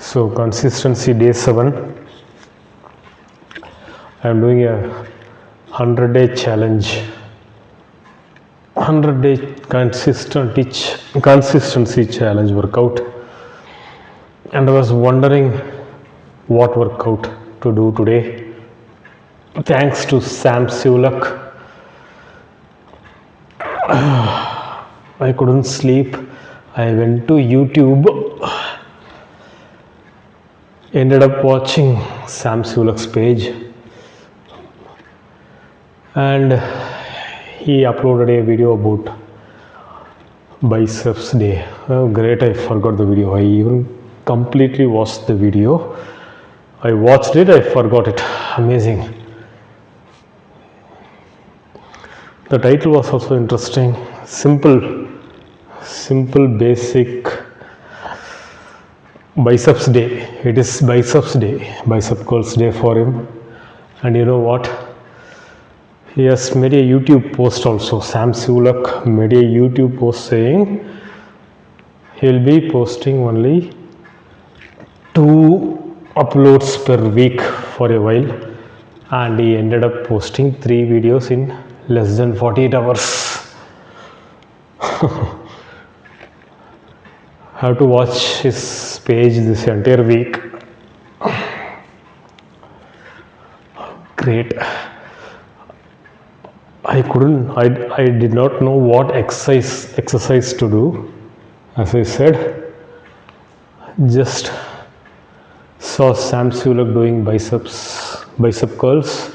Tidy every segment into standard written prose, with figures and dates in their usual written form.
So consistency day 7. I am doing a 100-day challenge, 100-day consistency challenge workout, and I was wondering what workout to do today. Thanks to SULEK, I couldn't sleep. I went to YouTube, ended up watching SULEK's page, and he uploaded a video about biceps day. Oh, great, I forgot the video. I even completely watched the video. I watched it, I forgot it. Amazing. The title was also interesting. Simple, basic biceps day. It is biceps day, bicep curls day for him. And you know what? He has made a YouTube post also. SULEK made a YouTube post saying he will be posting only 2 uploads per week for a while, and he ended up posting 3 videos in less than 48 hours. Have to watch his page this entire week. Great. I did not know what exercise to do. As I said, just saw SULEK doing bicep curls,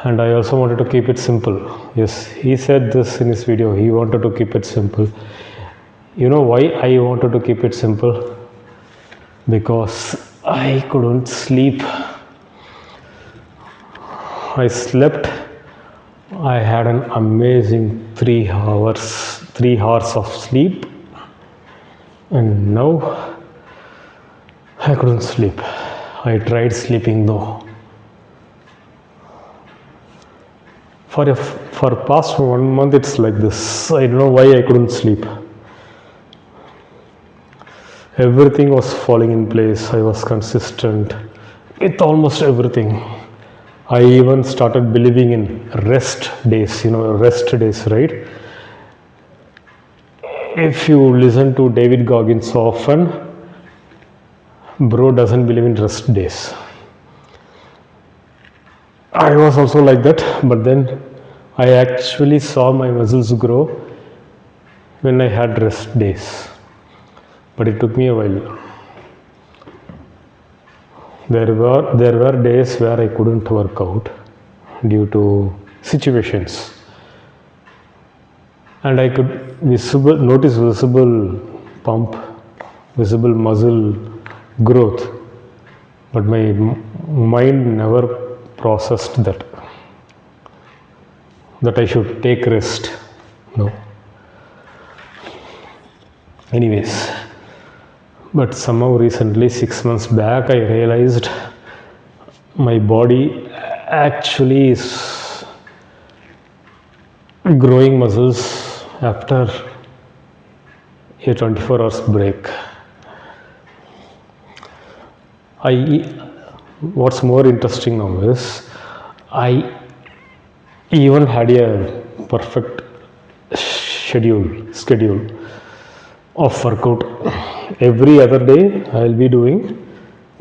and I also wanted to keep it simple. Yes, he said this in his video. He wanted to keep it simple. You know why I wanted to keep it simple? Because I couldn't sleep. I slept. I had an amazing 3 hours of sleep, and now I couldn't sleep. I tried sleeping though. For past 1 month it's like this. I don't know why I couldn't sleep. Everything was falling in place. I was consistent with almost everything. I even started believing in rest days, right? If you listen to David Goggins often, bro doesn't believe in rest days. I was also like that, but then I actually saw my muscles grow when I had rest days. But it took me a while. There were days where I couldn't work out due to situations, and I could notice visible pump, visible muscle growth, but my mind never processed that I should take rest. No. Anyways, but somehow recently, 6 months back, I realized my body actually is growing muscles after a 24 hours break. What's more interesting now is I even had a perfect schedule of workout. Every other day I will be doing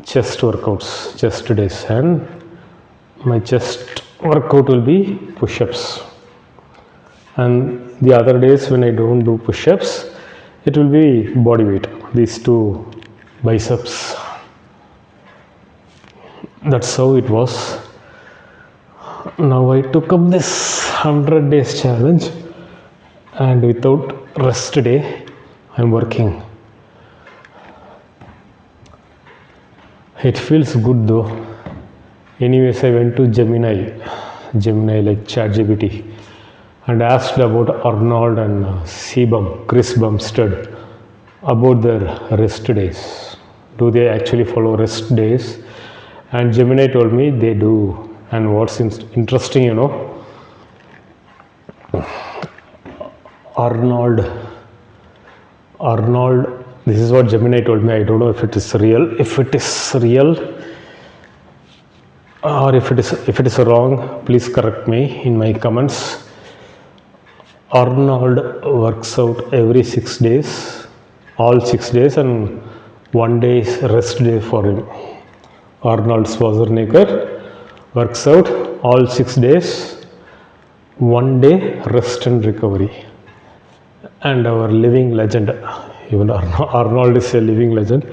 chest workouts, chest days, and my chest workout will be push-ups. And the other days when I don't do push-ups, it will be body weight, these 2 biceps. That's how it was. Now I took up this 100 days challenge, and without rest day, I'm working. It feels good though. Anyways, I went to Gemini like ChatGPT, and asked about Arnold and Chris Bumstead about their rest days. Do they actually follow rest days? And Gemini told me they do. And what's interesting, Arnold This is what Gemini told me. I don't know if it is real. If it is real, or if it is wrong, please correct me in my comments. Arnold works out every 6 days, all 6 days, and 1 day is rest day for him. Arnold Schwarzenegger works out all 6 days, 1 day rest and recovery. And our living legend, even Arnold is a living legend,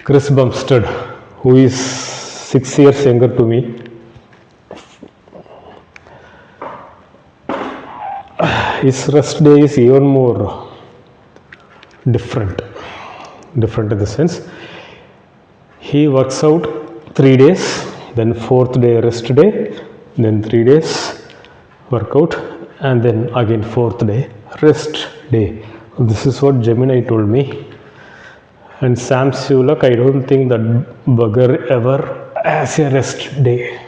Chris Bumstead, who is 6 years younger to me, his rest day is even more different in the sense he works out 3 days, then 4th day rest day, then 3 days workout, and then again 4th day rest day. This is what Gemini told me. And Sam SULEK, I don't think that bugger ever has a rest day.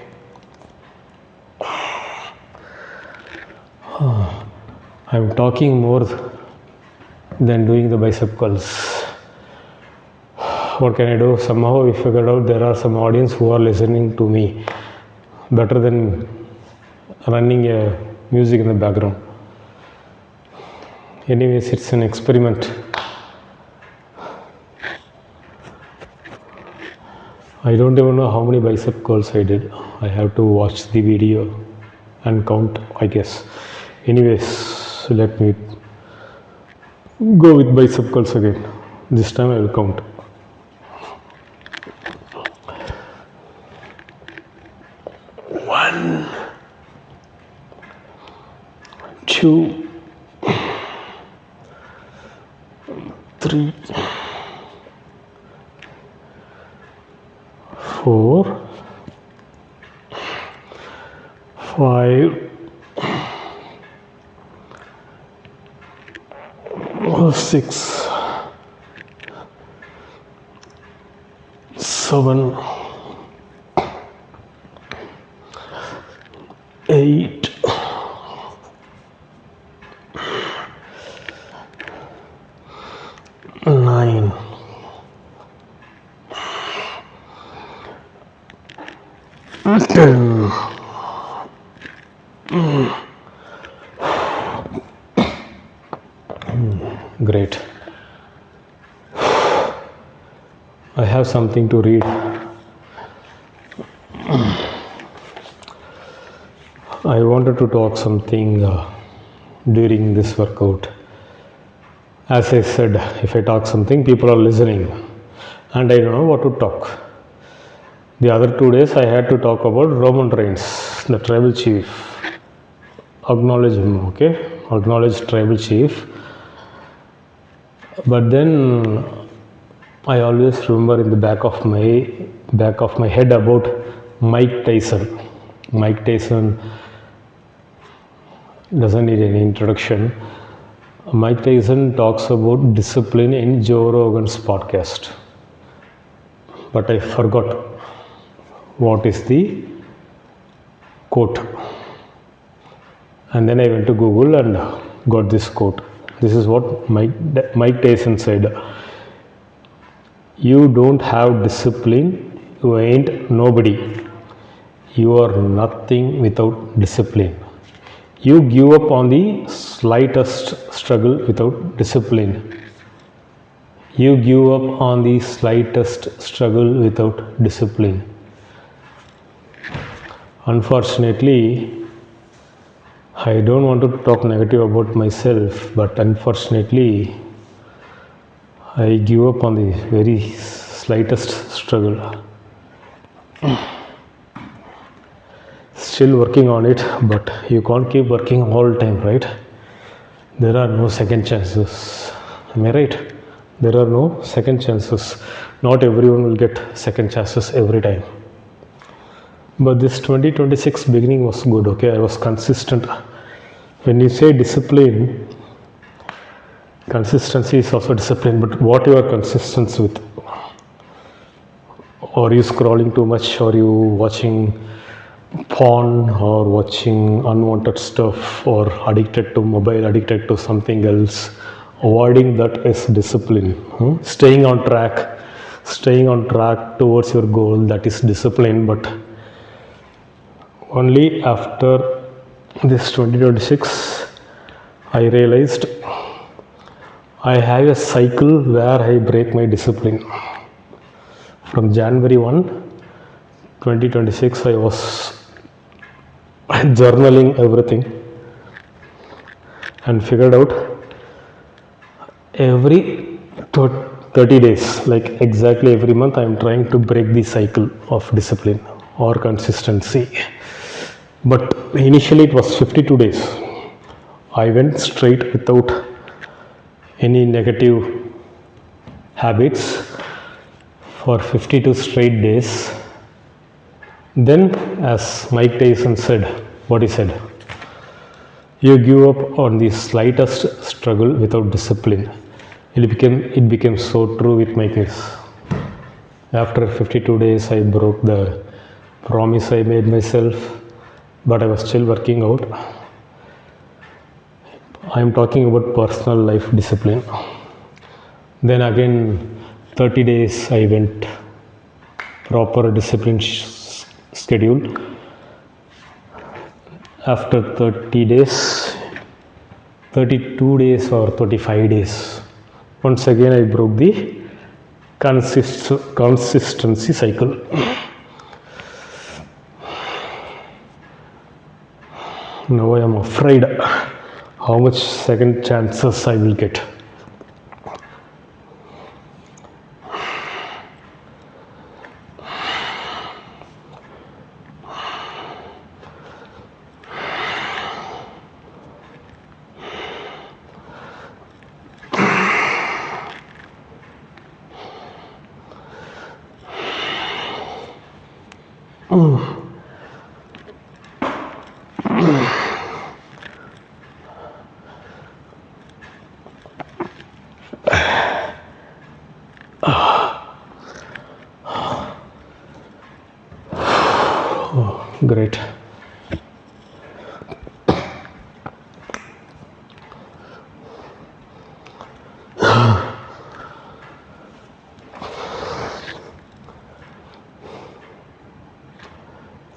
I'm talking more than doing the bicep curls. What can I do? Somehow we figured out there are some audience who are listening to me better than running a music in the background. Anyways, it's an experiment. I don't even know how many bicep curls I did. I have to watch the video and count, I guess. Anyways, let me go with bicep curls again. This time I will count. One, two, 3, 4, 5, 6, 7, 8, 9, 10. Great. I have something to read. I wanted to talk something during this workout. As I said, if I talk something, people are listening, and I don't know what to talk. The other 2 days I had to talk about Roman Reigns, the tribal chief. Acknowledge him, okay? Acknowledge tribal chief. But then I always remember in the back of my head about Mike Tyson. Mike Tyson doesn't need any introduction. Mike Tyson talks about discipline in Joe Rogan's podcast. But I forgot what is the quote. And then I went to Google and got this quote. This is what Mike Tyson said. You don't have discipline, you ain't nobody. You are nothing without discipline. You give up on the slightest struggle without discipline. You give up on the slightest struggle without discipline. Unfortunately, I don't want to talk negative about myself, but unfortunately, I give up on the very slightest struggle. Still working on it, but you can't keep working all the time, right? There are no second chances. Am I right? There are no second chances. Not everyone will get second chances every time. But this 2026 beginning was good, okay? I was consistent. When you say discipline, consistency is also discipline, but what you are consistent with? Are you scrolling too much? Are you watching porn or watching unwanted stuff, or addicted to mobile, addicted to something else, Avoiding that is discipline. Staying on track towards your goal, that is discipline. But only after this 2026, I realized I have a cycle where I break my discipline. From January 1, 2026, I was journaling everything and figured out every 30 days, like exactly every month, I am trying to break the cycle of discipline or consistency. But initially it was 52 days. I went straight without any negative habits for 52 straight days. Then, as Mike Tyson said, what he said, you give up on the slightest struggle without discipline. It became so true with my case. After 52 days, I broke the promise I made myself, but I was still working out. I am talking about personal life discipline. Then again, 30 days I went proper discipline schedule. After 30 days, 32 days or 35 days, once again I broke the consistency cycle. Now I am afraid how much second chances I will get. Great.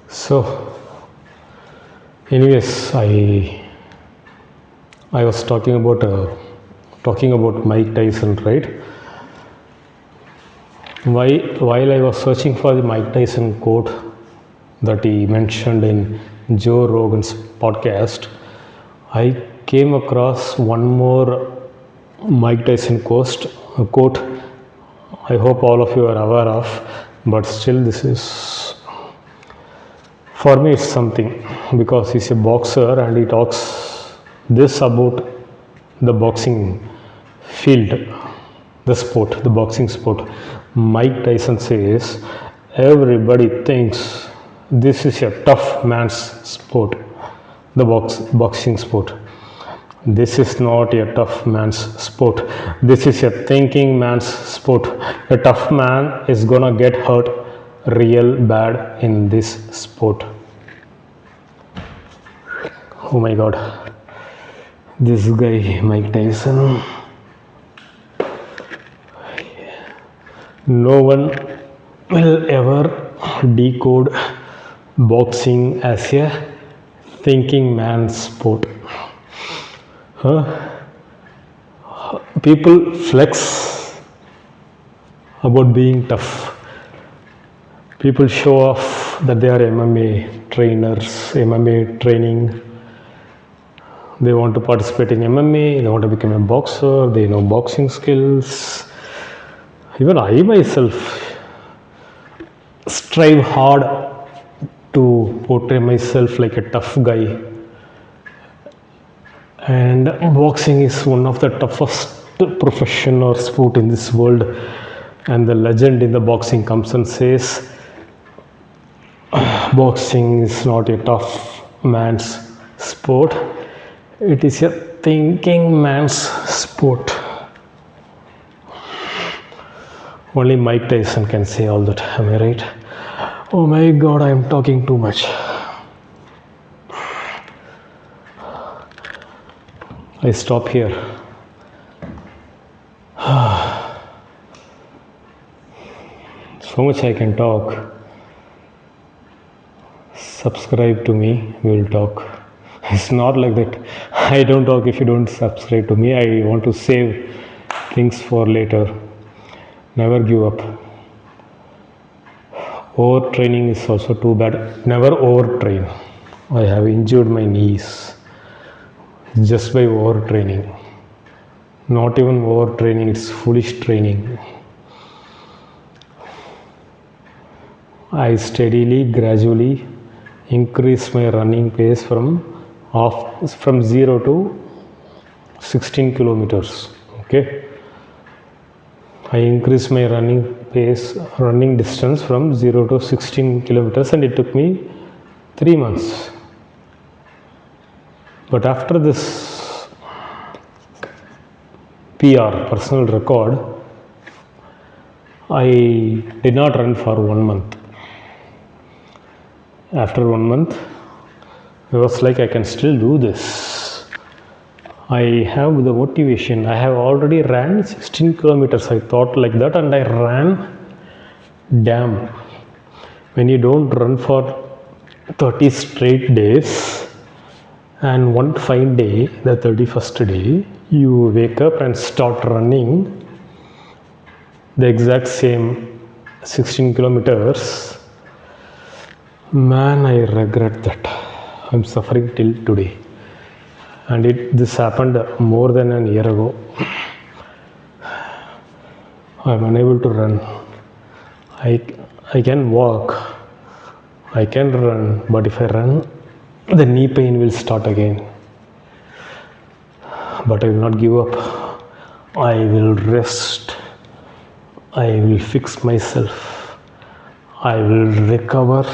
So, anyways, I was talking about Mike Tyson, right? While I was searching for the Mike Tyson quote that he mentioned in Joe Rogan's podcast, I came across one more Mike Tyson quote. I hope all of you are aware of, but still this is, for me it's something, because he's a boxer and he talks this about the boxing field, the boxing sport. Mike Tyson says, everybody thinks this is a tough man's sport, the boxing sport. This is not a tough man's sport. This is a thinking man's sport. A tough man is gonna get hurt real bad in this sport. Oh my god. This guy, Mike Tyson. No one will ever decode boxing as a thinking man's sport. People flex about being tough. People show off that they are MMA trainers, MMA training. They want to participate in MMA, they want to become a boxer, they know boxing skills. Even I myself strive hard to portray myself like a tough guy. And boxing is one of the toughest profession or sport in this world. And the legend in the boxing comes and says, boxing is not a tough man's sport. It is a thinking man's sport. Only Mike Tyson can say all that. Am I right? Oh my god, I am talking too much. I stop here. so much I can talk. Subscribe to me, we'll talk. It's not like that. I don't talk if you don't subscribe to me. I want to save things for later. Never give up. Overtraining is also too bad. Never overtrain. I have injured my knees just by overtraining. Not even overtraining, it's foolish training. I steadily, gradually increase my running pace from 0 to 16 kilometers. Okay, I increased my running distance from 0 to 16 kilometers, and it took me 3 months. But after this PR, personal record, I did not run for 1 month. After 1 month, I was like, I can still do this. I have the motivation. I have already ran 16 kilometers. I thought like that, and I ran. Damn. When you don't run for 30 straight days, and one fine day, the 31st day, you wake up and start running the exact same 16 kilometers. Man, I regret that. I'm suffering till today. And this happened more than a year ago. I'm unable to run. I can walk. I can run. But if I run, the knee pain will start again. But I will not give up. I will rest. I will fix myself. I will recover.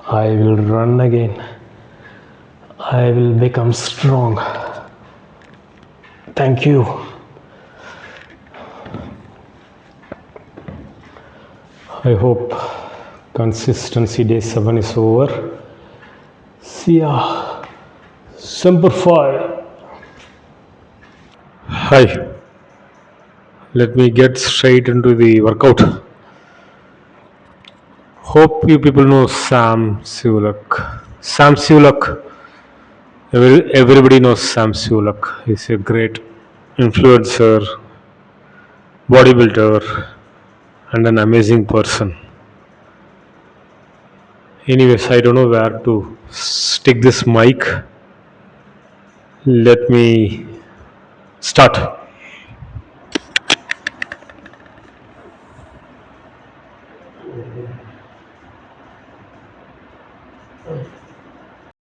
I will run again. I will become strong. Thank you. I hope consistency day 7 is over. See ya. Semper Fi. Hi. Let me get straight into the workout. Hope you people know Sam SULEK. Sam SULEK. Everybody knows Sam SULEK. He's a great influencer, bodybuilder, and an amazing person. Anyways, I don't know where to stick this mic. Let me start.